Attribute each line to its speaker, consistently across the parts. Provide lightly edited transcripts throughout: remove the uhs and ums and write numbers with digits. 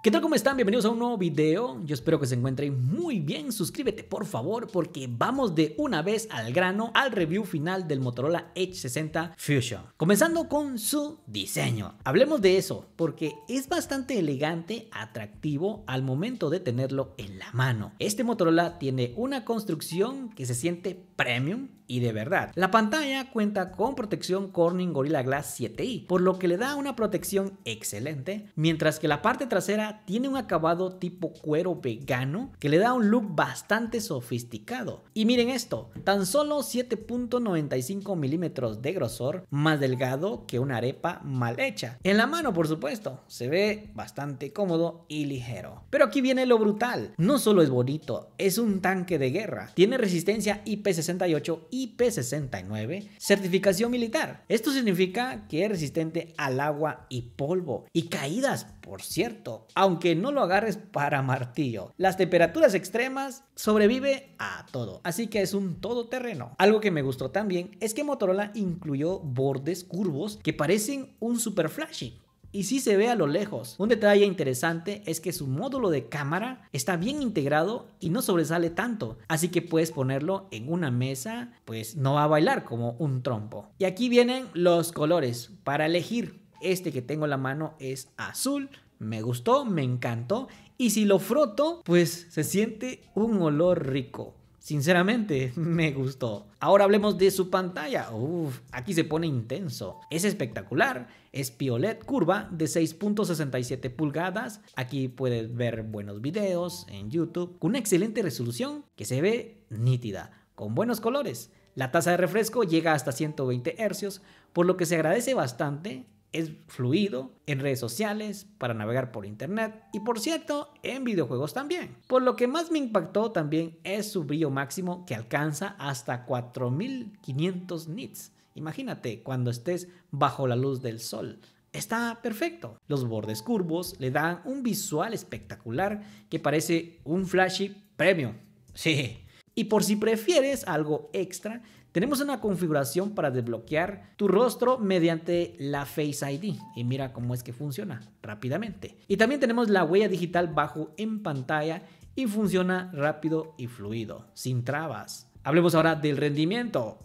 Speaker 1: ¿Qué tal? ¿Cómo están? Bienvenidos a un nuevo video. Yo espero que se encuentren muy bien. Suscríbete por favor porque vamos de una vez al grano al review final del Motorola Edge 60 Fusion. Comenzando con su diseño. Hablemos de eso porque es bastante elegante, atractivo al momento de tenerlo en la mano. Este Motorola tiene una construcción que se siente premium y de verdad. La pantalla cuenta con protección Corning Gorilla Glass 7i, por lo que le da una protección excelente, mientras que la parte trasera tiene un acabado tipo cuero vegano que le da un look bastante sofisticado. Y miren esto, tan solo 7.95 milímetros de grosor, más delgado que una arepa mal hecha. En la mano, por supuesto, se ve bastante cómodo y ligero. Pero aquí viene lo brutal, no solo es bonito, es un tanque de guerra. Tiene resistencia IP68 IP69, certificación militar. Esto significa que es resistente al agua y polvo y caídas, por cierto, aunque no lo agarres para martillo. Las temperaturas extremas sobrevive a todo, así que es un todoterreno. Algo que me gustó también es que Motorola incluyó bordes curvos que parecen un super flashing. Y sí se ve a lo lejos. Un detalle interesante es que su módulo de cámara está bien integrado y no sobresale tanto, así que puedes ponerlo en una mesa, pues no va a bailar como un trompo. Y aquí vienen los colores para elegir. Este que tengo en la mano es azul, me gustó, me encantó, y si lo froto, pues se siente un olor rico. Sinceramente, me gustó. Ahora hablemos de su pantalla. Aquí se pone intenso. Es espectacular. Es PIOLED curva de 6.67 pulgadas. Aquí puedes ver buenos videos en YouTube con una excelente resolución que se ve nítida, con buenos colores. La tasa de refresco llega hasta 120 Hz, por lo que se agradece bastante. Es fluido en redes sociales, para navegar por internet y, por cierto, en videojuegos también. Por lo que más me impactó también es su brillo máximo, que alcanza hasta 4500 nits. Imagínate cuando estés bajo la luz del sol. Está perfecto. Los bordes curvos le dan un visual espectacular que parece un flashy premium. Sí. Y por si prefieres algo extra, tenemos una configuración para desbloquear tu rostro mediante la Face ID. Y mira cómo es que funciona rápidamente. Y también tenemos la huella digital bajo en pantalla y funciona rápido y fluido, sin trabas. Hablemos ahora del rendimiento.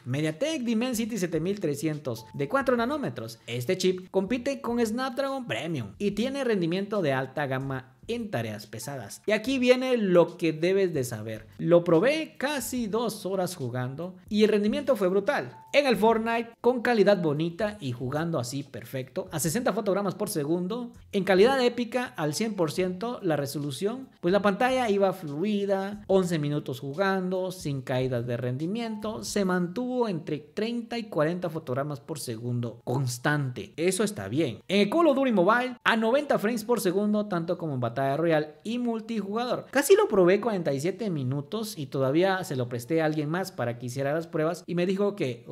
Speaker 1: MediaTek Dimensity 7300 de 4 nanómetros. Este chip compite con Snapdragon Premium y tiene rendimiento de alta gama en tareas pesadas. Y aquí viene lo que debes de saber. Lo probé casi 2 horas jugando y el rendimiento fue brutal. En el Fortnite, con calidad bonita y jugando así perfecto, a 60 fotogramas por segundo, en calidad épica al 100% la resolución, pues la pantalla iba fluida, 11 minutos jugando, sin caídas de rendimiento, se mantuvo entre 30 y 40 fotogramas por segundo constante. Eso está bien. En el Call of Duty Mobile, a 90 frames por segundo, tanto como en batalla royal y multijugador. Casi lo probé 47 minutos y todavía se lo presté a alguien más para que hiciera las pruebas y me dijo que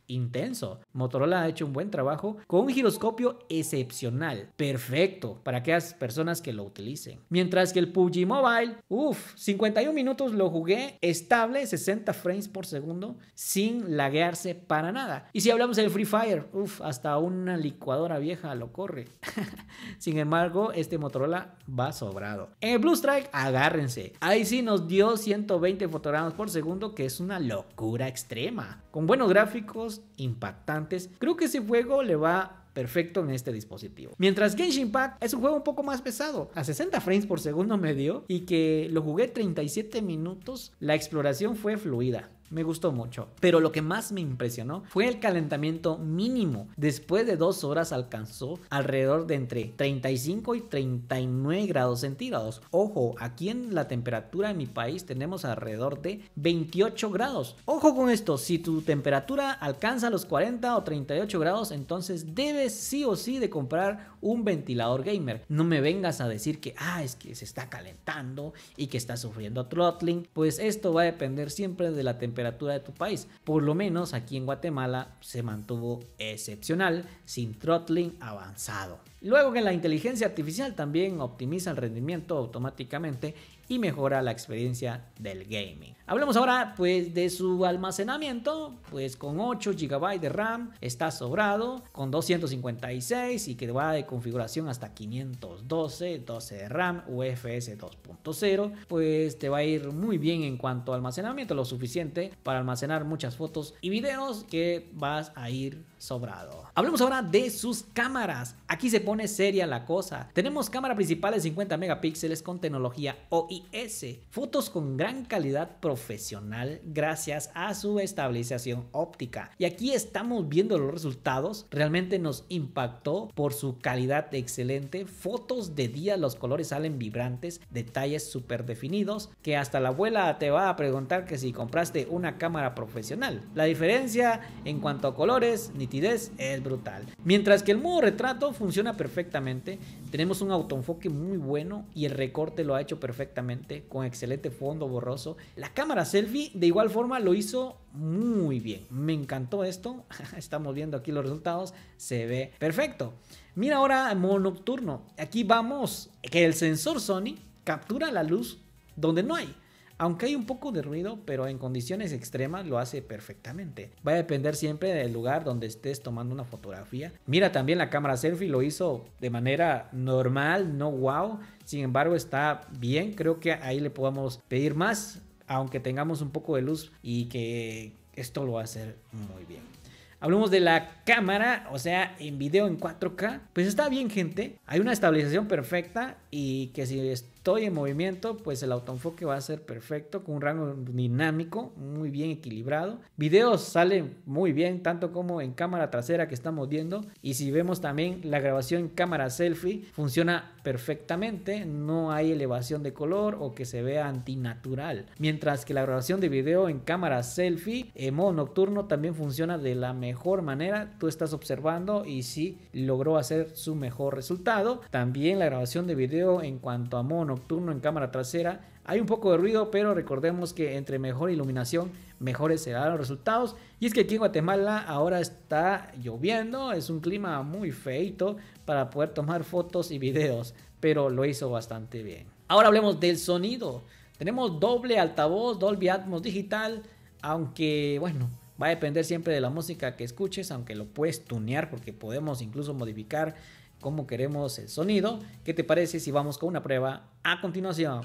Speaker 1: intenso. Motorola ha hecho un buen trabajo con un giroscopio excepcional, perfecto para aquellas personas que lo utilicen. Mientras que el PUBG Mobile, 51 minutos lo jugué estable, 60 frames por segundo, sin laguearse para nada. Y si hablamos del Free Fire, hasta una licuadora vieja lo corre. Sin embargo, este Motorola va sobrado. En el Blue Strike, agárrense. Ahí sí nos dio 120 fotogramas por segundo, que es una locura extrema. Con buenos gráficos impactantes, creo que ese juego le va perfecto en este dispositivo. Mientras Genshin Impact es un juego un poco más pesado, a 60 frames por segundo me dio, y que lo jugué 37 minutos, la exploración fue fluida. Me gustó mucho, pero lo que más me impresionó fue el calentamiento mínimo. Después de 2 horas alcanzó alrededor de entre 35 y 39 grados centígrados. Ojo, aquí en la temperatura en mi país tenemos alrededor de 28 grados. Ojo con esto, si tu temperatura alcanza los 40 o 38 grados, entonces debes sí o sí de comprar un ventilador gamer. No me vengas a decir que es que se está calentando y que está sufriendo throttling, pues esto va a depender siempre de la temperatura de tu país. Por lo menos aquí en Guatemala se mantuvo excepcional, sin throttling avanzado. Luego que la inteligencia artificial también optimiza el rendimiento automáticamente y mejora la experiencia del gaming. Hablemos ahora pues de su almacenamiento, pues con 8 GB de RAM está sobrado, con 256 y que va de configuración hasta 512, 12 de RAM, UFS 2.0, pues te va a ir muy bien en cuanto a almacenamiento, lo suficiente para almacenar muchas fotos y videos que vas a ir sobrado. Hablemos ahora de sus cámaras. Aquí se pone seria la cosa. Tenemos cámara principal de 50 megapíxeles con tecnología OIS, fotos con gran calidad profesional gracias a su estabilización óptica. Y aquí estamos viendo los resultados. Realmente nos impactó por su calidad excelente. Fotos de día, los colores salen vibrantes, detalles súper definidos, que hasta la abuela te va a preguntar que si compraste una cámara profesional. La diferencia en cuanto a colores, nitidez es brutal. Mientras que el modo retrato funciona perfectamente, tenemos un autoenfoque muy bueno y el recorte lo ha hecho perfectamente con excelente fondo borroso. La cámara selfie de igual forma lo hizo muy bien. Me encantó esto. Estamos viendo aquí los resultados. Se ve perfecto. Mira ahora el modo nocturno. Aquí vamos que el sensor Sony captura la luz donde no hay. Aunque hay un poco de ruido, pero en condiciones extremas lo hace perfectamente. Va a depender siempre del lugar donde estés tomando una fotografía. Mira, también la cámara selfie lo hizo de manera normal, no wow. Sin embargo, está bien. Creo que ahí le podemos pedir más, aunque tengamos un poco de luz, y que esto lo va a hacer muy bien. Hablemos de la cámara, o sea, en video en 4K. Pues está bien, gente. Hay una estabilización perfecta y que si estoy en movimiento, pues el autoenfoque va a ser perfecto, con un rango dinámico muy bien equilibrado. Videos salen muy bien, tanto como en cámara trasera que estamos viendo. Y si vemos también la grabación en cámara selfie, funciona perfectamente. No hay elevación de color o que se vea antinatural. Mientras que la grabación de video en cámara selfie, en modo nocturno, también funciona de la mejor manera. Tú estás observando y sí logró hacer su mejor resultado. También la grabación de video en cuanto a modo nocturno en cámara trasera, hay un poco de ruido, pero recordemos que entre mejor iluminación, mejores serán los resultados. Y es que aquí en Guatemala ahora está lloviendo, es un clima muy feito para poder tomar fotos y videos, pero lo hizo bastante bien. Ahora hablemos del sonido. Tenemos doble altavoz, Dolby Atmos digital, aunque bueno, va a depender siempre de la música que escuches, aunque lo puedes tunear porque podemos incluso modificar cómo queremos el sonido. ¿Qué te parece si vamos con una prueba a continuación?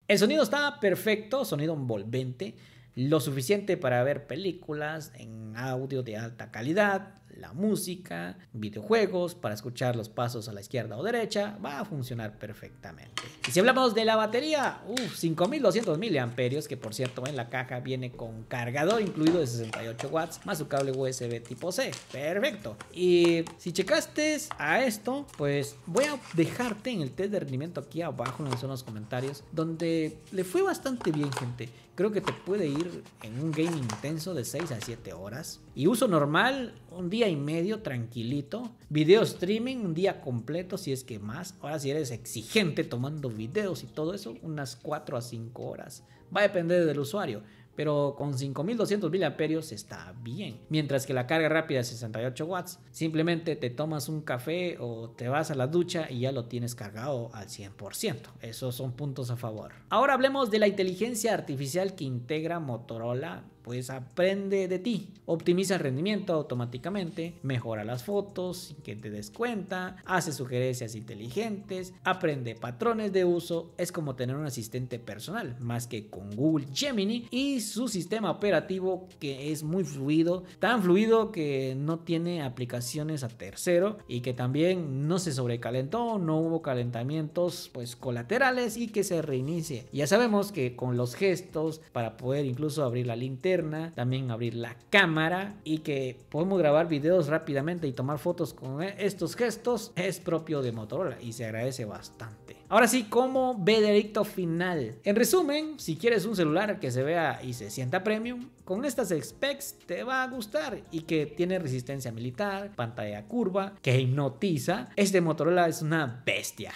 Speaker 1: El sonido está perfecto, sonido envolvente, lo suficiente para ver películas en audio de alta calidad, la música, videojuegos, para escuchar los pasos a la izquierda o derecha, va a funcionar perfectamente. Y si hablamos de la batería, 5200 miliamperios, que por cierto en la caja viene con cargador incluido de 68 watts, más su cable USB tipo C, perfecto. Y si checaste a esto, pues voy a dejarte en el test de rendimiento aquí abajo en los comentarios, donde le fue bastante bien, gente. Creo que te puede ir en un gaming intenso de 6 a 7 horas. Y uso normal, un día y medio tranquilito. Video streaming, un día completo si es que más. Ahora si eres exigente tomando videos y todo eso, unas 4 a 5 horas. Va a depender del usuario. Pero con 5200 miliamperios está bien. Mientras que la carga rápida de 68 watts, simplemente te tomas un café o te vas a la ducha y ya lo tienes cargado al 100%. Esos son puntos a favor. Ahora hablemos de la inteligencia artificial que integra Motorola. Pues aprende de ti, optimiza el rendimiento automáticamente, mejora las fotos sin que te des cuenta, hace sugerencias inteligentes, aprende patrones de uso. Es como tener un asistente personal, más que con Google Gemini y su sistema operativo, que es muy fluido, tan fluido que no tiene aplicaciones a tercero y que también no se sobrecalentó, no hubo calentamientos pues colaterales y que se reinicie. Ya sabemos que con los gestos para poder incluso abrir la linterna externa, también abrir la cámara y que podemos grabar videos rápidamente y tomar fotos con estos gestos es propio de Motorola y se agradece bastante. Ahora sí, como veredicto final. En resumen, si quieres un celular que se vea y se sienta premium, con estas specs te va a gustar y que tiene resistencia militar, pantalla curva, que hipnotiza. Este Motorola es una bestia.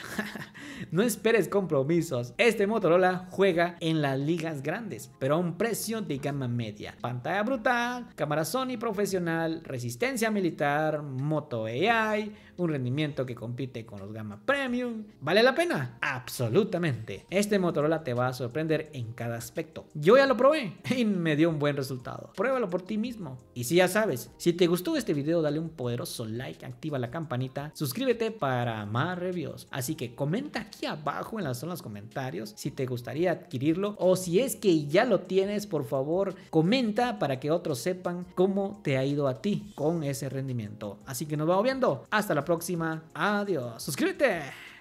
Speaker 1: No esperes compromisos. Este Motorola juega en las ligas grandes, pero a un precio de gama media. Pantalla brutal, cámara Sony profesional, resistencia militar, Moto AI, un rendimiento que compite con los gama premium. ¿Vale la pena? Absolutamente. Este Motorola te va a sorprender en cada aspecto. Yo ya lo probé y me dio un buen resultado. Pruébalo por ti mismo. Y si ya sabes, si te gustó este video, dale un poderoso like, activa la campanita, suscríbete para más reviews. Así que comenta aquí abajo en la zona de los comentarios si te gustaría adquirirlo o si es que ya lo tienes, por favor, comenta para que otros sepan cómo te ha ido a ti con ese rendimiento. Así que nos vamos viendo. Hasta la próxima. Adiós. Suscríbete.